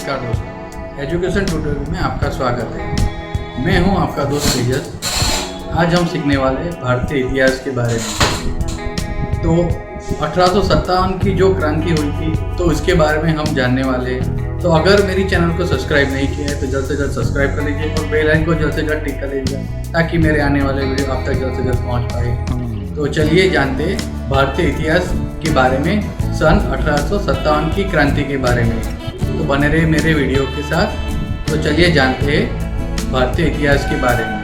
नमस्कार दोस्तों, education tutorial में आपका स्वागत है। मैं हूं आपका दोस्त तेजस। आज हम सीखने वाले भारतीय इतिहास के बारे में। तो 1857 की जो क्रांति हुई थी तो इसके बारे में हम जानने वाले हैं। तो अगर मेरी चैनल को सब्सक्राइब नहीं किया है तो जल्द से जल्द सब्सक्राइब कर लीजिए और बेल आइकन को जल्द से जल्द टिक कर लीजिए ताकि मेरे आने वाले वीडियो आप तक जल्द से जल्द पहुँच पाए। तो चलिए जानते हैं भारतीय इतिहास के बारे में, सन 1857 की क्रांति के बारे में। तो बने रहे मेरे वीडियो के साथ। तो चलिए जानते हैं भारतीय इतिहास के बारे में।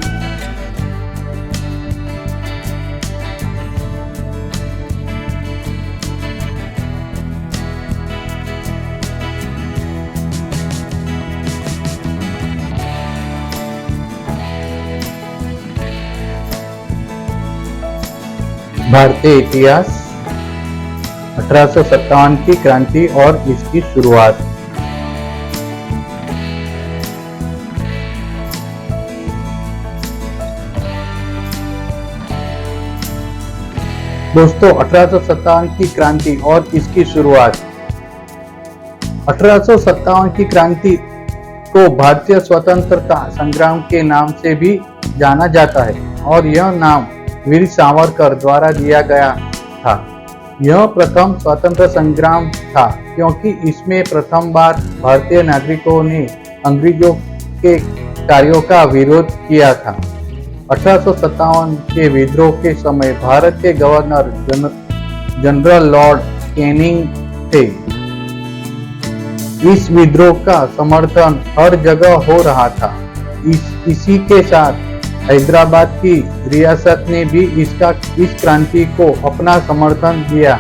भारतीय इतिहास 1857 की क्रांति और इसकी शुरुआत। दोस्तों, 1857 की क्रांति और इसकी शुरुआत। 1857 की क्रांति को भारतीय स्वतंत्रता संग्राम के नाम से भी जाना जाता है और यह नाम वीर सावरकर द्वारा दिया गया था। यह प्रथम स्वतंत्र संग्राम था क्योंकि इसमें प्रथम बार भारतीय नागरिकों ने अंग्रेजों के कार्यों का विरोध किया था। 1857 के विद्रोह के समय भारत के गवर्नर जनरल लॉर्ड कैनिंग थे। इस विद्रोह का समर्थन हर जगह हो रहा था। इसी के साथ हैदराबाद की रियासत ने भी इस क्रांति को अपना समर्थन दिया।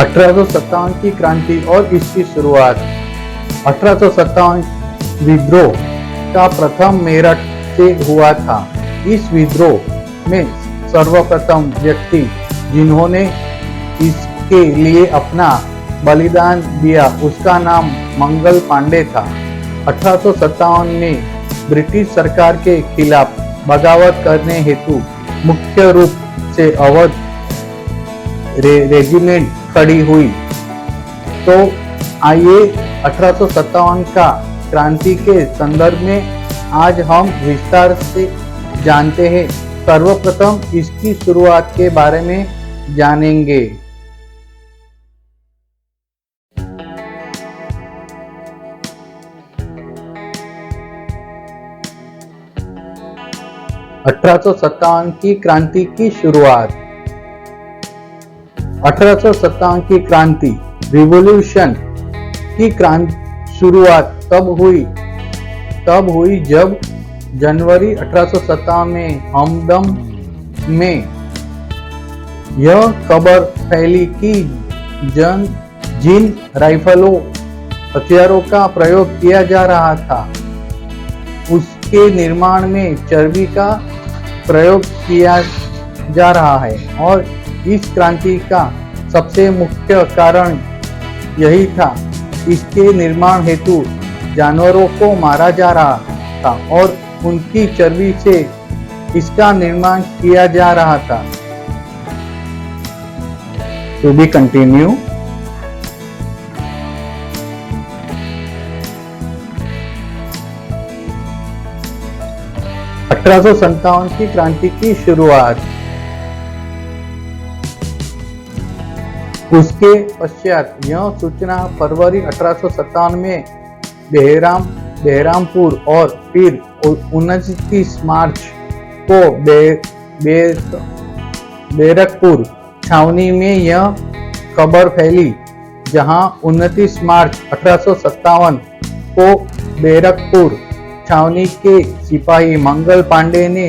(1857) की क्रांति और इसकी शुरुआत। 1857 विद्रोह का प्रथम मेरठ से हुआ था। इस विद्रोह में सर्वप्रथम व्यक्ति जिन्होंने इसके लिए अपना बलिदान दिया उसका नाम मंगल पांडे था। 1857 में ब्रिटिश सरकार के खिलाफ बगावत करने हेतु मुख्य रूप से अवध रेजिमेंट खड़ी हुई। तो आइए 1857 का क्रांति के संदर्भ में आज हम विस्तार से जानते हैं। सर्वप्रथम इसकी शुरुआत के बारे में जानेंगे। (1857) की क्रांति की शुरुआत। 1857 की क्रांति रिवॉल्यूशन की शुरुआत तब हुई जब जनवरी 1857 में हमदम में यह खबर फैली कि जिन राइफलों हथियारों का प्रयोग किया जा रहा था उसके निर्माण में चर्बी का प्रयोग किया जा रहा है और इस क्रांति का सबसे मुख्य कारण यही था। इसके निर्माण हेतु जानवरों को मारा जा रहा था और उनकी चर्बी से इसका निर्माण किया जा रहा था। To be continue. (1857) की क्रांति की शुरुआत। उसके पश्चात यह सूचना फरवरी 1857 में बहरामपुर और फिर 29 मार्च को बैरकपुर छावनी में यह खबर फैली, जहां 29 मार्च 1857 को बैरकपुर छावनी के सिपाही मंगल पांडे ने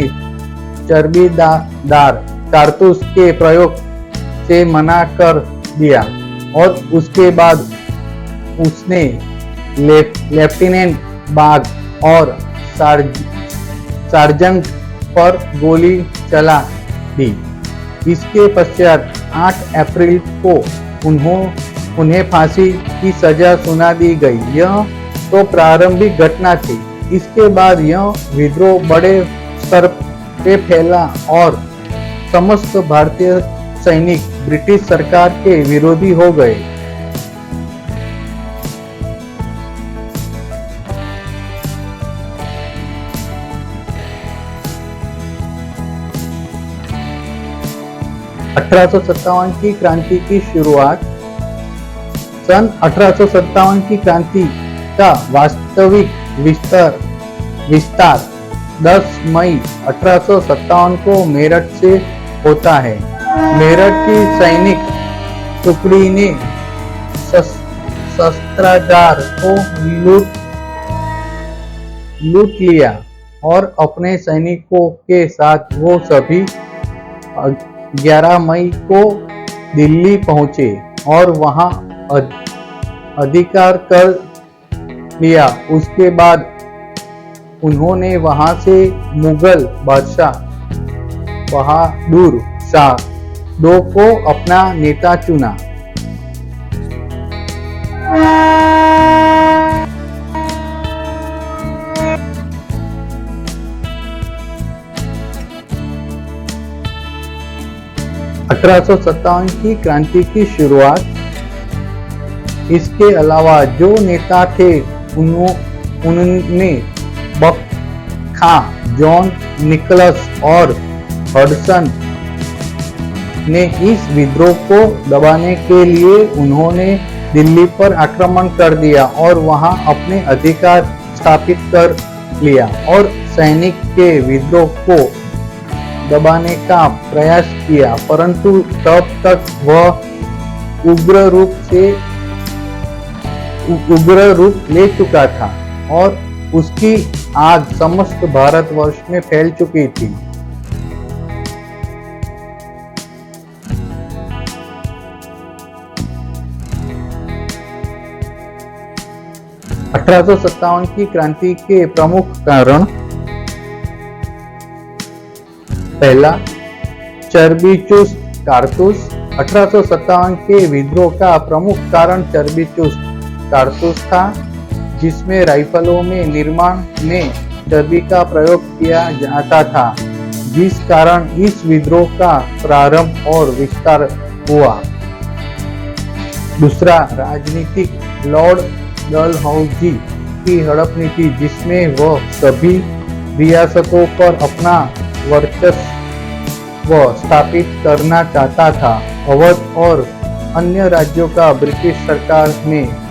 चर्बीदार कारतूस के प्रयोग से मना कर दिया और उसके बाद उसने लेफ्टिनेंट बाग और सार्जेंट पर गोली चला दी। इसके पश्चात 8 अप्रैल को उन्हें फांसी की सजा सुना दी गई। यह तो प्रारंभिक घटना थी। इसके बाद यह विद्रोह बड़े स्तर पे फैला और समस्त भारतीय सैनिक ब्रिटिश सरकार के विरोधी हो गए। की क्रांति की शुरुआत। सन 1857 की क्रांति का वास्तविक विस्तार 10 मई 1857 को मेरठ से होता है। मेरठ की सैनिक टुकड़ी ने शस्त्रागार को लूट लिया और अपने सैनिकों के साथ वो सभी 11 मई को दिल्ली पहुंचे और वहां अधिकार कर लिया। उसके बाद उन्होंने वहां से मुगल बादशाह बहादुर शाह 2 को अपना नेता चुना। की क्रांति की शुरुआत। इसके अलावा जो नेता थे उनने बक खां, जॉन निकोलस और हडसन ने इस विद्रोह को दबाने के लिए उन्होंने दिल्ली पर आक्रमण कर दिया और वहां अपने अधिकार स्थापित कर लिया और सैनिक के विद्रोह को दबाने का प्रयास किया, परंतु तब तक वह उग्र रूप ले चुका था और उसकी आग समस्त भारतवर्ष में फैल चुकी थी। की क्रांति के प्रमुख कारण। पहला, चर्बी-चुस्त कारतूस। 1857 के विद्रोह का प्रमुख कारण चर्बी-चुस्त कारतूस था, जिसमें राइफलों में निर्माण में चर्बी का प्रयोग किया जाता था, जिस कारण इस विद्रोह का प्रारंभ और विस्तार हुआ। दूसरा, राजनीतिक लॉर्ड डलहौजी की हड़प नीति, जिसमें वह सभी रियासतों पर अपना वर्चस्व स्थापित करना चाहता था। अवध और अन्य राज्यों का ब्रिटिश सरकार में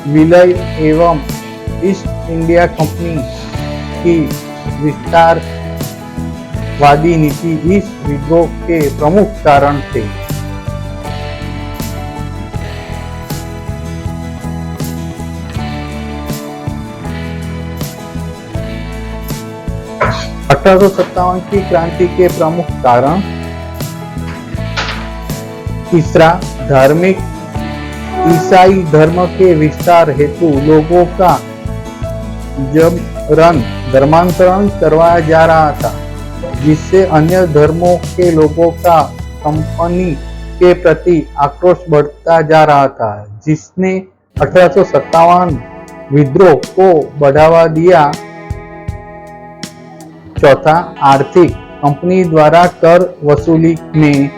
विलय एवं ईस्ट इंडिया कंपनी की विस्तारवादी नीति इस विद्रोह के प्रमुख कारण थे। की क्रांति के प्रमुख कारण। तीसरा, धार्मिक ईसाई धर्म के विस्तार हेतु लोगों का जबरन धर्मांतरण करवाया जा रहा था, जिससे अन्य धर्मों के लोगों का कंपनी के प्रति आक्रोश बढ़ता जा रहा था, जिसने 1857 विद्रोह को बढ़ावा दिया। चौथा, आर्थिक कंपनी द्वारा कर वसूली में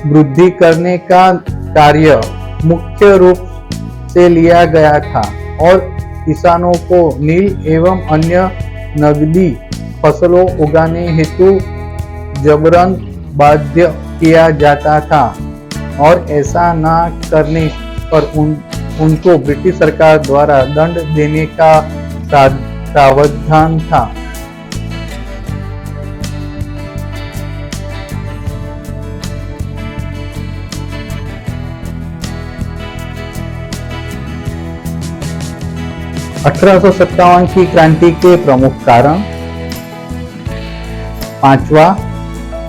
वृद्धि करने का कार्य मुख्य रूप से लिया गया था और किसानों को नील एवं अन्य नगदी फसलों उगाने हेतु जबरन बाध्य किया जाता था और ऐसा न करने पर उनको ब्रिटिश सरकार द्वारा दंड देने का प्रावधान था। की क्रांति के प्रमुख कारण। पांचवा,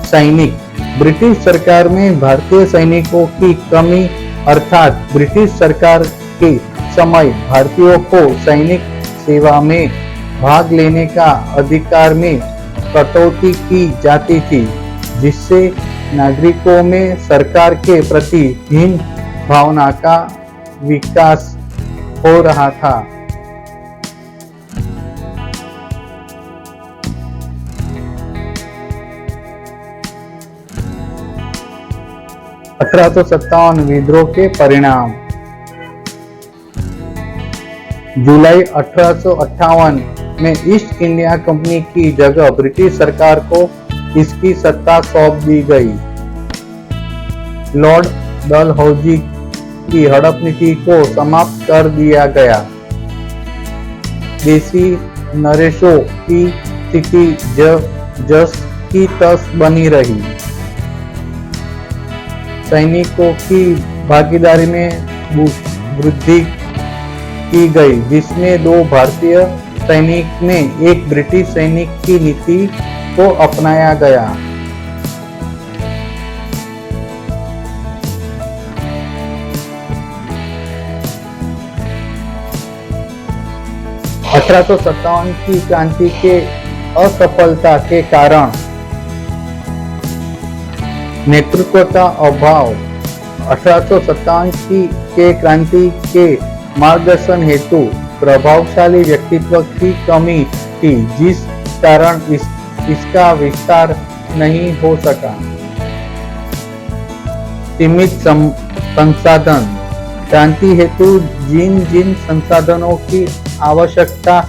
सैनिक। ब्रिटिश सरकार में भारतीय सैनिकों की कमी, अर्थात ब्रिटिश सरकार के समय भारतीयों को सैनिक सेवा में भाग लेने का अधिकार में कटौती की जाती थी, जिससे नागरिकों में सरकार के प्रति हीन भावना का विकास हो रहा था। 1857 विद्रोह के परिणाम। जुलाई 1858 में ईस्ट इंडिया कंपनी की जगह ब्रिटिश सरकार को इसकी सत्ता सौंप दी गई। लॉर्ड डलहौजी की हड़प नीति को समाप्त कर दिया गया। देसी नरेशों की स्थिति जस की तस बनी रही। सैनिकों की भागीदारी में वृद्धि की गई, जिसमें 2 भारतीय सैनिक ने एक ब्रिटिश सैनिक की नीति को अपनाया गया। (1857) की क्रांति के असफलता के कारण नेतृत्व का अभाव। 1857 के क्रांति के मार्गदर्शन हेतु प्रभावशाली व्यक्तित्व की कमी थी, जिस कारण इसका विस्तार नहीं हो सका। सीमित संसाधन। क्रांति हेतु जिन संसाधनों की आवश्यकता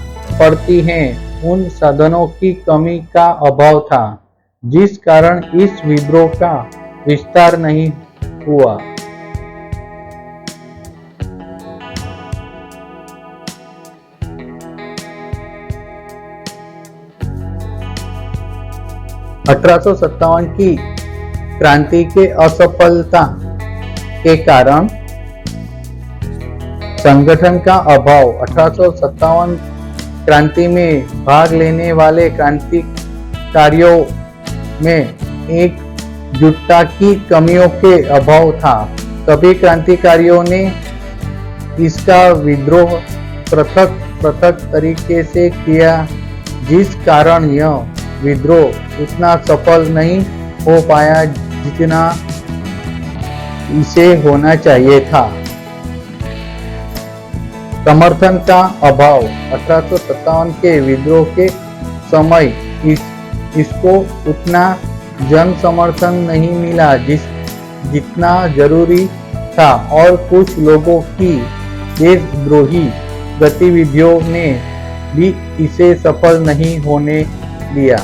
पड़ती है, उन साधनों की कमी का अभाव था, जिस कारण इस विद्रोह का विस्तार नहीं हुआ। (1857) की क्रांति के असफलता के कारण संगठन का अभाव। 1857 क्रांति में भाग लेने वाले क्रांतिकारियों में एकजुटता की कमियों के अभाव था। सभी क्रांतिकारियों ने इसका विद्रोह पृथक तरीके से किया, जिस कारण यह विद्रोह उतना सफल नहीं हो पाया जितना इसे होना चाहिए था। समर्थन का अभाव। 1857 के विद्रोह के समय इसको उतना जन समर्थन नहीं मिला जितना जरूरी था, और कुछ लोगों की देशद्रोही गतिविधियों ने भी इसे सफल नहीं होने दिया।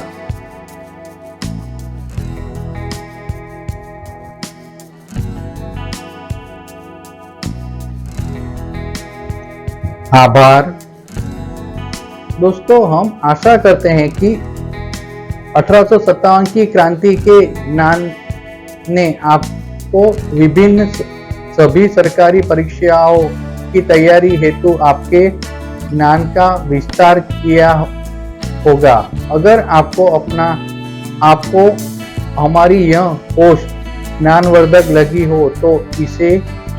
आभार। दोस्तों, हम आशा करते हैं कि 1857 की क्रांति के ज्ञान ने आपको विभिन्न सभी सरकारी परीक्षाओं की तैयारी हेतु आपके ज्ञान का विस्तार किया होगा। अगर आपको हमारी यह पोस्ट ज्ञानवर्धक लगी हो तो इसे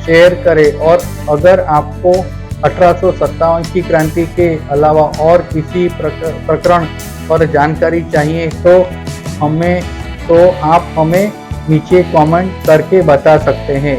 शेयर करें, और अगर आपको 1857 की क्रांति के अलावा और किसी प्रकरण पर जानकारी चाहिए तो आप हमें नीचे कमेंट करके बता सकते हैं।